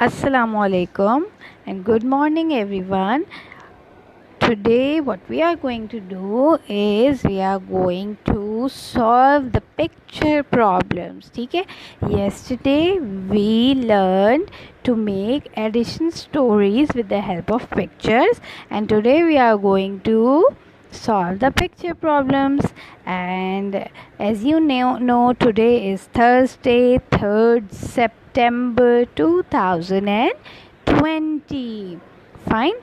Assalamu alaikum and good morning everyone. Today what we are going to do is we are going to solve the picture problems. ठीक है? Yesterday we learned to make addition stories with the help of pictures, and today we are going to solve the picture problems. And as you know today is Thursday, 3rd September 2020. Fine,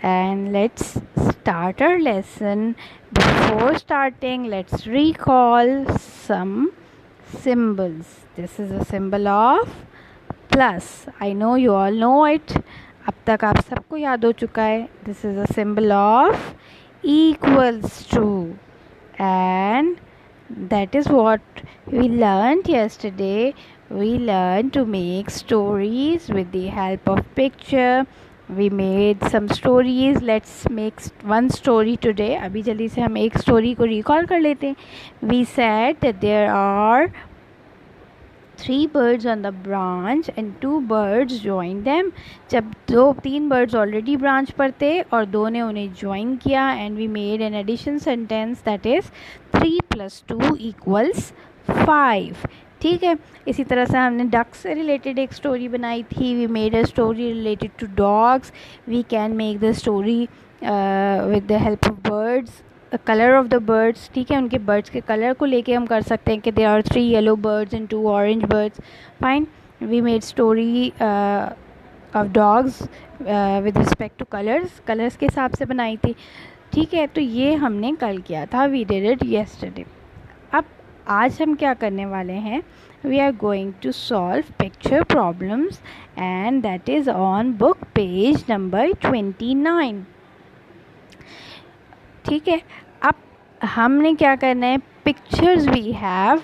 and let's start our lesson. Before starting, let's recall some symbols. This is a symbol of plus. I know you all know it. अब तक आप सबको याद हो चुका है. This is a symbol of equals to, and that is what we learned yesterday. We learned to make stories with the help of picture. We made some stories. Let's make one story today. अभी जल्दी से हम एक story को recall कर लेते हैं. We said that there are 3 birds on the branch and 2 birds joined them. जब 3 birds already branch पर थे और 2 ने उन्हें join किया, and we made an addition sentence that is 3 plus 2 equals 5. ठीक है. इसी तरह से हमने डक से रिलेटेड एक स्टोरी बनाई थी. We made a story related to dogs. We can make the story with the help of birds. Colour of the birds. ठीक है, उनके बर्ड्स के कलर को लेके हम कर सकते हैं कि there are 3 yellow birds and 2 orange birds. Fine. We made story of dogs with respect to colours के हिसाब से बनाई थी. ठीक है, तो ये हमने कल किया था. We did it yesterday. अब आज हम क्या करने वाले हैं? We are going to solve picture problems, and that is on book page number 29. ठीक है. अब हमने क्या करना है? Pictures we have.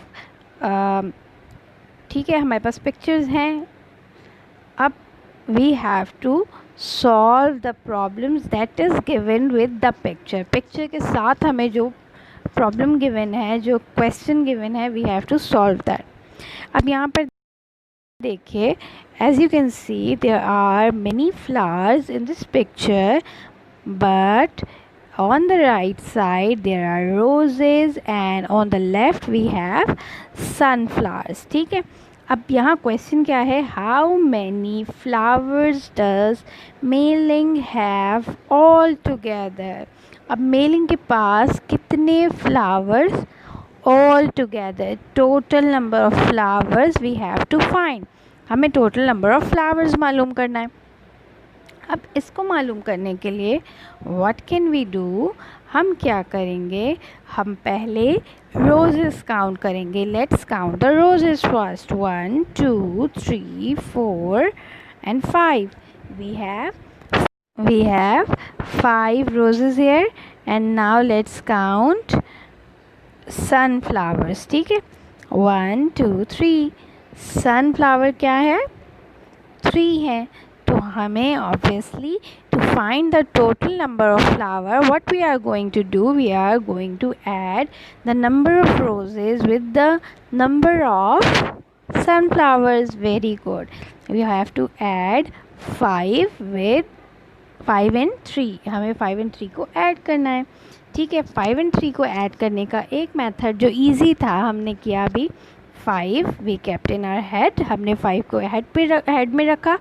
ठीक है, हमारे पास पिक्चर्स हैं. अब we have to solve the problems that is given with the picture. Picture के साथ हमें जो प्रॉब्लम गिवन है, जो क्वेश्चन गिवन है, we have to solve that. अब यहाँ पर देखिए, as you can see there are many flowers in this picture, but on the right side there are roses and on the left we have sunflowers. ठीक है. अब यहाँ question क्या है? How many flowers does Meling have all together. अब Meling के पास कितने flowers all together? Total number of flowers we have to find. हमें टोटल नंबर ऑफ फ्लावर्स मालूम करना है. अब इसको मालूम करने के लिए व्हाट कैन वी डू? हम क्या करेंगे? हम पहले रोजेस काउंट करेंगे. Let's count the roses first. 1 2 3 4 and 5. We have 5 roses here, and now let's count sunflowers. ठीक है. 1 2 3. sunflower क्या है? 3 है. तो हमें obviously to find the total number of flower, what we are going to do, we are going to add the number of roses with the number of sunflowers. Very good. We have to add 5 with 5 and 3. हमें 5 and 3 को add करना है. ठीक है. 5 and 3 को add करने का एक मेथड जो इजी था हमने किया अभी. 5 we kept in our head. हमने 5 को हेड में रखा.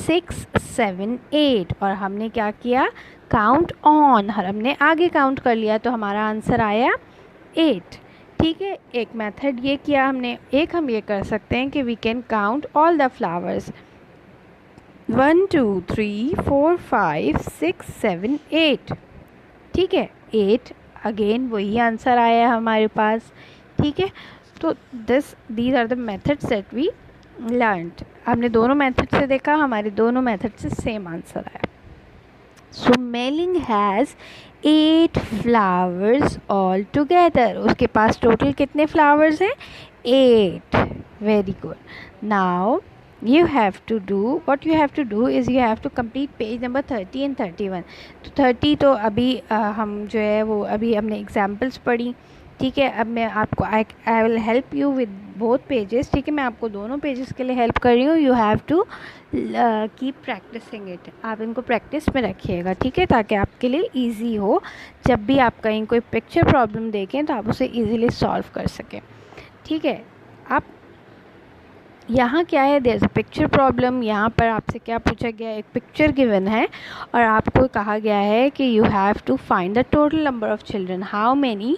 6 7 8 और हमने क्या किया? Count on. हमने आगे काउंट कर लिया तो हमारा आंसर आया 8. ठीक है. एक मेथड ये किया हमने. एक हम ये कर सकते हैं कि we can count all the flowers. 1 2 3 4 5 6 7 8. ठीक है. 8 अगेन वही आंसर आया हमारे पास. ठीक है. तो these are the methods that we learned. हमने दोनों मेथड से देखा, हमारे दोनों मेथड से सेम आंसर आया. So Meiling has 8 flowers all together. उसके पास टोटल कितने फ्लावर्स हैं? 8. Very good. Now you have to do what you have to do is you have to complete page number 30 and 31. तो 30 तो अभी हम जो है वो अभी हमने एग्जाम्पल्स पढ़ी. ठीक है, अब मैं आपको I will help you with both pages, ठीक है, मैं आपको दोनों पेजेस के लिए हेल्प कर रही हूँ. You have to keep practicing it. आप इनको प्रैक्टिस में रखिएगा, ठीक है, ताकि आपके लिए ईजी हो. जब भी आप कहीं कोई पिक्चर प्रॉब्लम देखें तो आप उसे ईज़िली सॉल्व कर सकें. ठीक है, आप यहाँ क्या है, there is a picture problem. यहाँ पर आपसे क्या पूछा गया है, एक पिक्चर गिवन है और आपको कहा गया है कि you have to find the total number of children. How many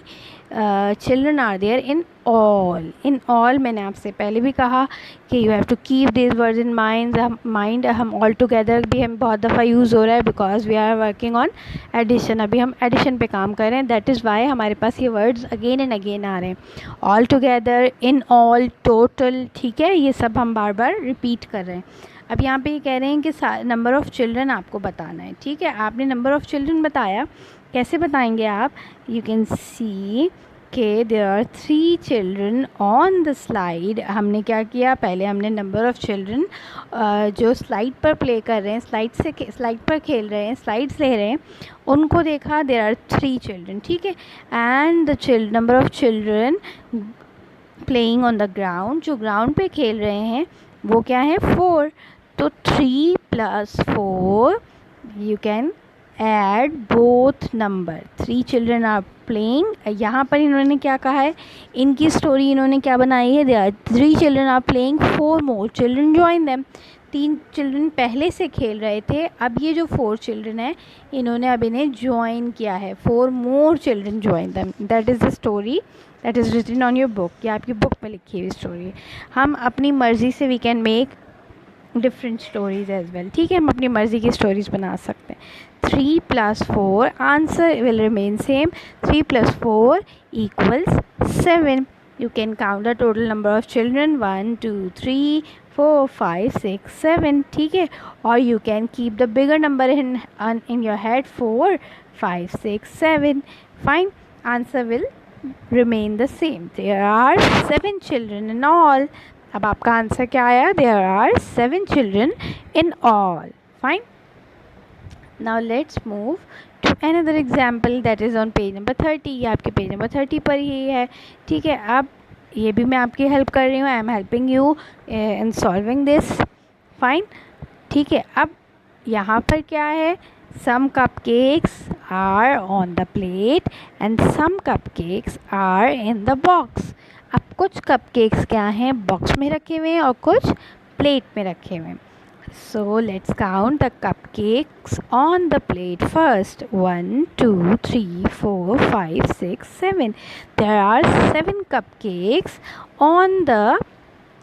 children are there in all. मैंने आपसे पहले भी कहा कि you have to keep this words in mind. हम ऑल टुगेदर भी हम बहुत दफ़ा यूज़ हो रहा है because we are working on addition. अभी हम एडिशन पे काम कर रहे हैं, दैट इज़ वाई हमारे पास ये वर्ड्स अगेन एंड अगेन आ रहे हैं. All together, in all, total, ठीक है, ये सब हम बार बार रिपीट कर रहे हैं. अब यहाँ पे ये कह रहे हैं कि नंबर ऑफ़ चिल्ड्रन आपको बताना है. ठीक है, आपने नंबर ऑफ़ चिल्ड्रन बताया. कैसे बताएंगे आप? यू कैन सी के there are 3 children on the slide. हमने क्या किया, पहले हमने नंबर ऑफ़ चिल्ड्रन जो स्लाइड पर प्ले कर रहे हैं, स्लाइड पर खेल रहे हैं, स्लाइड्स ले रहे हैं, उनको देखा. There are 3 children. ठीक है, and the number of children playing on the ground, जो ग्राउंड पे खेल रहे हैं वो क्या है, 4. तो 3 + 4 you can add both number. 3 children are playing. यहाँ पर इन्होंने क्या कहा है, इनकी स्टोरी इन्होंने क्या बनाई है, there are 3 children are playing, 4 more children join them. 3 children पहले से खेल रहे थे, अब ये जो 4 चिल्ड्रन है इन्होंने अब इन्हें ज्वाइन किया है. 4 more children join them. That is the story that is written on your book. ये आपकी बुक में लिखी हुई स्टोरी है. हम अपनी मर्ज़ी से we can make different stories as well. ठीक है, हम अपनी मर्ज़ी की स्टोरीज बना सकते हैं. 3 + 4, answer will remain same. 3 + 4 = 7. You can count the total number of children 1 2 3 4 5 6 7. ठीक है, और you can keep the bigger number in your head, 4 5 6 7. Fine, answer will remain the same. There are 7 children in all. अब आपका answer क्या आया, there are 7 children in all. Fine. Now let's move to another example that is on page number 30. ये आपके page number 30 पर ही है. ठीक है, अब ये भी मैं आपकी हेल्प कर रही हूँ. I am helping you in solving this. Fine. ठीक है, अब यहाँ पर क्या है, some cupcakes are on the plate and some cupcakes are in the box. अब कुछ cupcakes क्या हैं, बॉक्स में रखे हुए हैं और कुछ प्लेट में रखे हुए हैं. So let's count the cupcakes on the plate first. 1 2 3 4 5 6 7. There are 7 cupcakes on the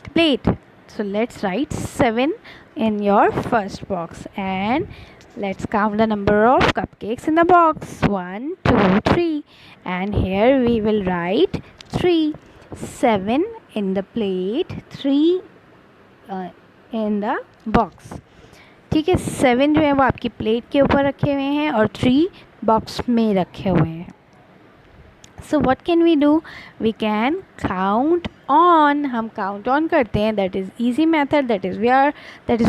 plate. So let's write 7 in your first box and let's count the number of cupcakes in the box. 1 2 3, and here we will write 3. 7 in the plate, 3 in the box. ठीक है, 7 जो है वो आपकी plate के ऊपर रखे हुए हैं और 3 बॉक्स में रखे हुए हैं. So what can we do? We can count on. हम count on करते हैं. That is easy method. That is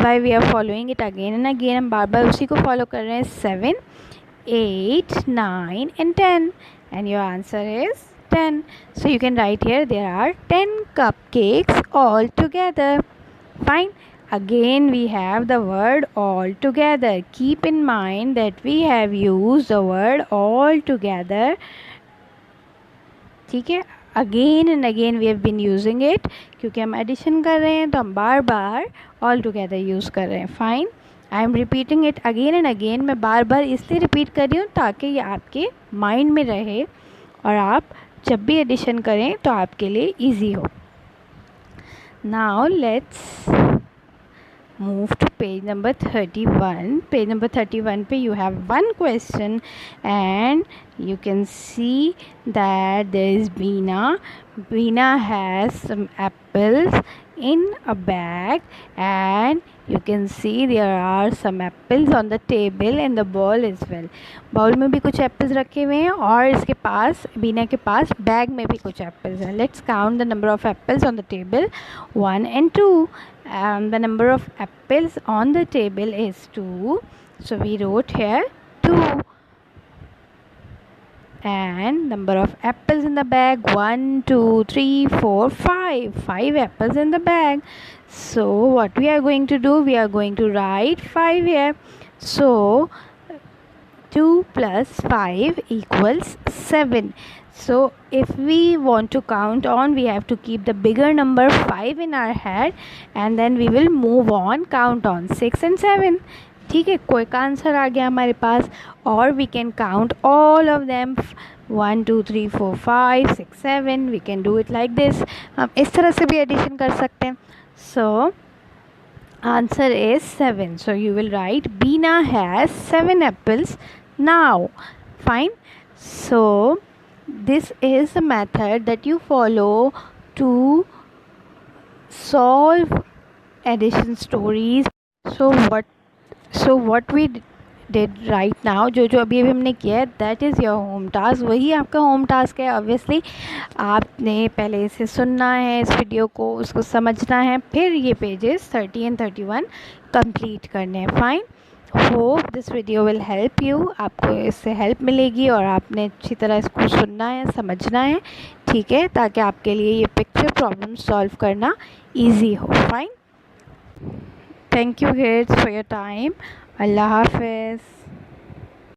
why we are following it again and again. हम बार बार उसी को follow कर रहे हैं. 7 8 9 and 10, and your answer is 10. So you can write here there are 10 cupcakes all together. Fine. Again we have the word all together. Keep in mind that we have used the word all together. ठीक है, again and again we have been using it, क्योंकि हम addition कर रहे हैं तो हम बार बार ऑल टुगेदर यूज़ कर रहे हैं. Fine. I am repeating it again and again. मैं बार बार इसलिए रिपीट कर रही हूँ ताकि ये आपके माइंड में रहे और आप जब भी एडिशन करें तो आपके लिए ईजी हो. Now let's move to page number 31. Page number 31 पे you have one question and you can see that there is Beena. Beena has some apples in a bag and you can see there are some apples on the table and the bowl as well. Bowl में भी कुछ apples रखे हुए हैं और इसके पास, बीना के पास bag में भी कुछ एप्पल्स हैं. Let's count the number of apples on the table. 1 and 2. The number of apples on the table is 2. So we wrote here 2. and number of apples in the bag, 1 2 3 4 5, 5 apples in the bag. So what we are going to do, we are going to write 5 here. So 2 plus 5 equals 7. So if we want to count on, we have to keep the bigger number 5 in our head and then we will move on, count on 6 and 7. ठीक है, कोई का answer आ गया हमारे पास. और we can count all of them, 1 2 3 4 5 6 7. We can do it like this. हम इस तरह से भी एडिशन कर सकते हैं. सो answer is 7. So you will write Beena has 7 apples now. Fine. So this is the method that you follow to solve addition stories. So what we did right now, जो अभी हमने किया है, that is your home task. वही आपका home task है. Obviously आपने पहले इसे सुनना है, इस वीडियो को, उसको समझना है, फिर ये पेजेस 30 and 31 कंप्लीट करने हैं. Fine. Hope this video will help you. आपको इससे हेल्प मिलेगी और आपने अच्छी तरह इसको सुनना है, समझना है. ठीक है, ताकि आपके लिए ये पिक्चर प्रॉब्लम सॉल्व करना ईजी हो. Fine. Thank you kids for your time. अल्लाह हाफिज़.